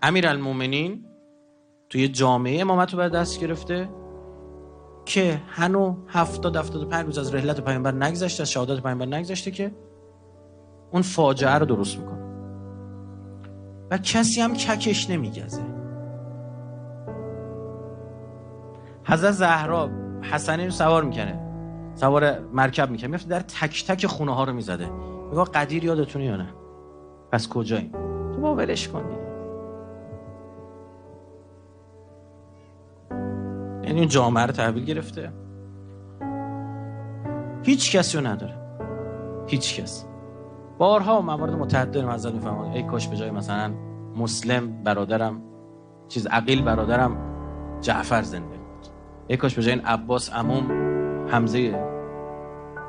امیرالمومنین توی جامعه امامت رو بر دست گرفته که هنو 70-75 روز از رحلت پیامبر نگذشته، از شهادت پیامبر نگذشته که اون فاجعه رو درست میکنه و کسی هم ککش نمیگزه. حضرت زهرا حسنین رو سوار میکنه، سوار مرکب میکنه، میفته در تک تک خونه ها رو میزده. میگه قدیر یادتونه یا نه؟ پس کجاییم؟ تو با ولش کن دیگه. یعنی اون جامعه رو تحویل گرفته، هیچ کسی رو نداره، هیچ کس. بارها موارد متعدد داریم ازت میفهمم ای کاش به جای مثلا مسلم برادرم عقیل برادرم جعفر زنده بود، ای کاش به جای این عباس عموم حمزه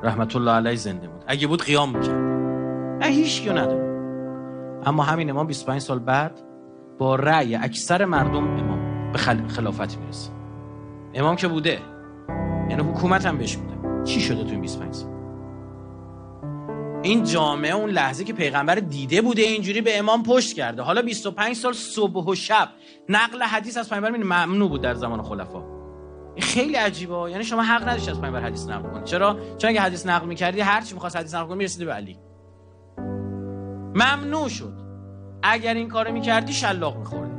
رحمت الله علیه زنده بود، اگه بود قیام میکرد. هیچ کیو نداره. اما همین امام 25 سال بعد با رأی اکثر مردم امام به خلافت میرسه. امام که بوده، یعنی حکومت هم بهش بوده. چی شده تو این 25 سال؟ این جامعه اون لحظه که پیغمبر دیده بوده اینجوری به امام پشت کرده. حالا 25 سال صبح و شب نقل حدیث از پیغمبر ممنوع بود در زمان خلفا. این خیلی عجیبه. یعنی شما حق نداشتی از پیغمبر حدیث نقل کنی. چرا؟ چون اگه حدیث نقل می‌کردی هر چی می‌خواست حدیث نقل کنی میرسید به علی. ممنوع شد. اگر این کارو می‌کردی شلاق می‌خوردی.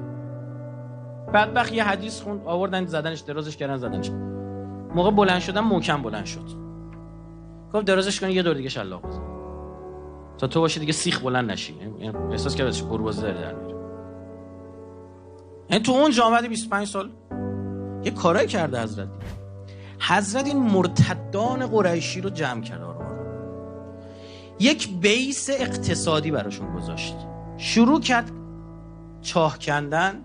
بدبخت یه حدیث خوند، آوردن زدنش، درازش کردن زدنش. موقع بلند شدن محکم بلند شد. گفت درازش کنی یه دور دیگه شلاق بزن. تا تو باشی دیگه سیخ بلند نشی. این احساس کردش پروازه در میره. یعنی تو اون جامعه 25 سال یه کارایی کرده حضرت این مرتدان قریشی رو جمع کرد. یک بیس اقتصادی براشون گذاشت. شروع کرد چاه کندن،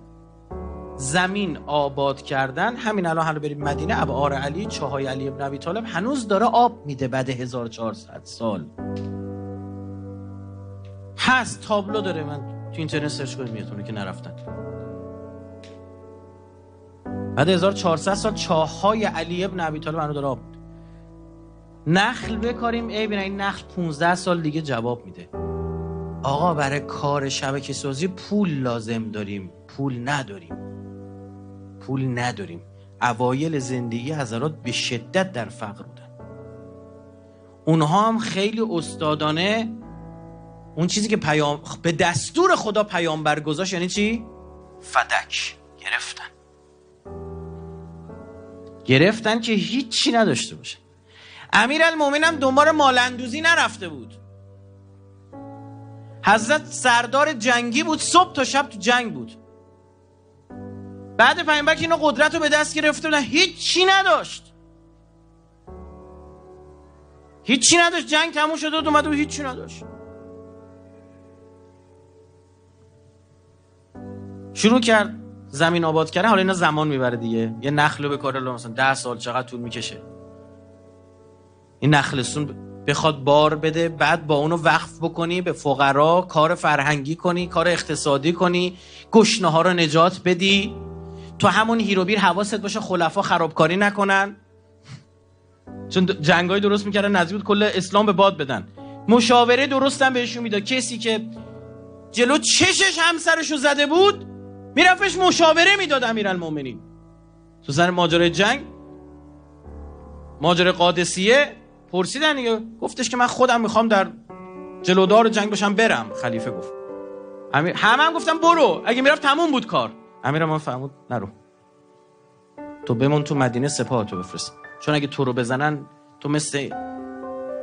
زمین آباد کردن. همین الان حالا بریم مدینه، ابعار علی، چاهای علی ابن ابی طالب هنوز داره آب میده بعد 1400 سال. هست، تابلو داره، من تو اینترنت سرچ کنید میاد که نرفتن. بعد 1400 سال چاهای علی ابن ابی طالب هنوز داره آب میده. نخل بکاریم، ای ببین این نخل 15 سال دیگه جواب میده. آقا برای کار شبکه سازی پول لازم داریم، پول نداریم. اوایل زندگی حضرات به شدت در فقر بودن. اونها هم خیلی استادانه اون چیزی که به دستور خدا پیامبر گذاشت، یعنی چی؟ فدک گرفتن که هیچی نداشته باشه. امیرالمومنین هم دنبال مالندوزی نرفته بود. حضرت سردار جنگی بود، صبح تا شب تو جنگ بود. بعد پیامبر که اینو قدرت رو به دست گرفته بودن، هیچی نداشت. جنگ تموم شده و اومده و هیچی نداشت. شروع کرد زمین آباد کردن. حالا اینا زمان میبره دیگه. یه نخل رو به کار مثلا 10 سال چقدر طول میکشه این نخلستون بخواد بار بده، بعد با اونو وقف بکنی به فقرا، کار فرهنگی کنی، کار اقتصادی کنی، گشنه ها رو نجات بدی. تو همون هیروبیر حواست باشه خلفا خرابکاری نکنن، چون جنگای درست میکردن نزدیک بود کل اسلام به باد بدن. مشاوره درستن بهشون میداد. کسی که جلو چشش همسرشو زده بود میرفتش مشاوره میداد امیرالمومنین. تو سر ماجرای جنگ، ماجرای قادسیه پرسیدن دیگه، گفتش که من خودم میخوام در جلودار جنگ باشم برم. خلیفه گفت همه گفتم برو. اگه میرفت تموم بود کار. امیرالمومنین فرمود نرو، تو بمون تو مدینه، سپاه تو بفرست. چون اگه تو رو بزنن تو مثل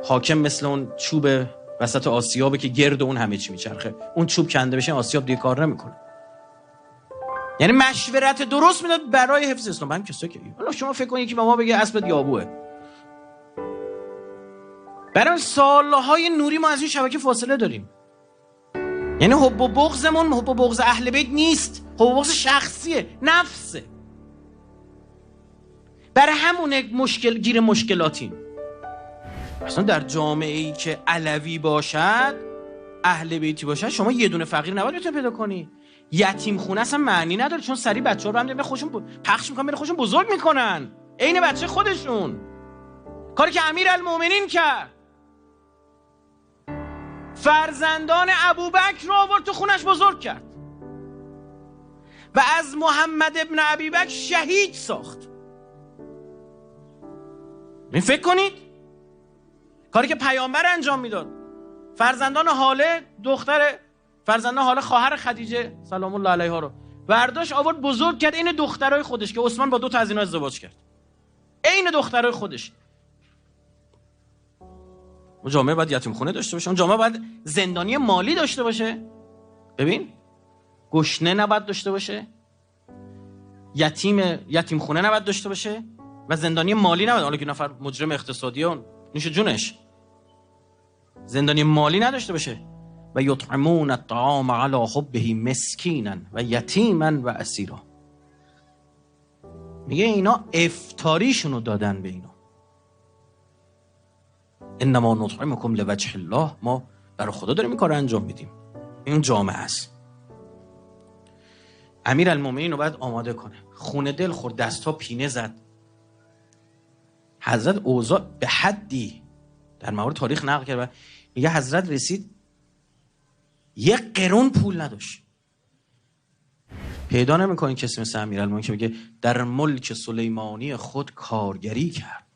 حاکم، مثل اون چوب وسط آسیابه که گرد اون همه چی میچرخه. اون چوب کنده بشه آسیاب دیگه کار نمیکنه. یعنی مشورت درست میداد برای حفظ اسلام. من کسایی که حالا شما فکر کنید که به ما بگه اسبت یابوه. برای سالهای نوری ما از این شبکه فاصله داریم. یعنی حب و بغضمون حب و بغض اهل بیت نیست، حب و بغض شخصیه، نفسه. برای همون گیر مشکلاتیم. اصلا در جامعه ای که علوی باشد، اهل بیتی باشد، شما یه دونه فقیر نباید بتونی پیدا کنی. یتیم خونه اصلا معنی نداره، چون سری بچه‌ها رو هم میره خودشون پخش میکنن، میره خودشون بزرگ میکنن عین بچه خودشون. کاری که امیرالمومنین کرد، فرزندان ابوبکر رو آورد تو خونش بزرگ کرد. و از محمد ابن ابیبکر شهید ساخت. این فکر کنید کاری که پیامبر انجام میداد. فرزندان حاله خواهر خدیجه سلام الله علیها رو برداشت آورد بزرگ کرد، این دخترای خودش که عثمان با 2 تا از اینا ازدواج کرد، این دخترای خودش. اون جامعه باید یتیم خونه داشته باشه، اون جامعه باید زندانی مالی داشته باشه. ببین گشنه نباید داشته باشه، یتیم خونه نباید داشته باشه و زندانی مالی نباید. حالا که نفر مجرم اقتصادی اون نوش جونش، زندانی مالی نداشته باشه. و یطعمون الطعام علی حبه مسکینا و یتیما و اسیرا. میگه اینا افطاریشونو دادن به اینا. انما نطعمکم لوجه الله، ما برای خدا داریم این کارو انجام میدیم. این جامعه است. امیرالمومنین رو باید آماده کنه. خونه دل خورد، دستها پینه زد. حضرت اوضاع به حدی در مورد تاریخ نقل کرد و میگه حضرت رسید 1 قرون پول نداشت. پیدا نمی‌کنی کسی مثل امیرالمومنین که میگه در ملک سلیمانی خود کارگری کرد.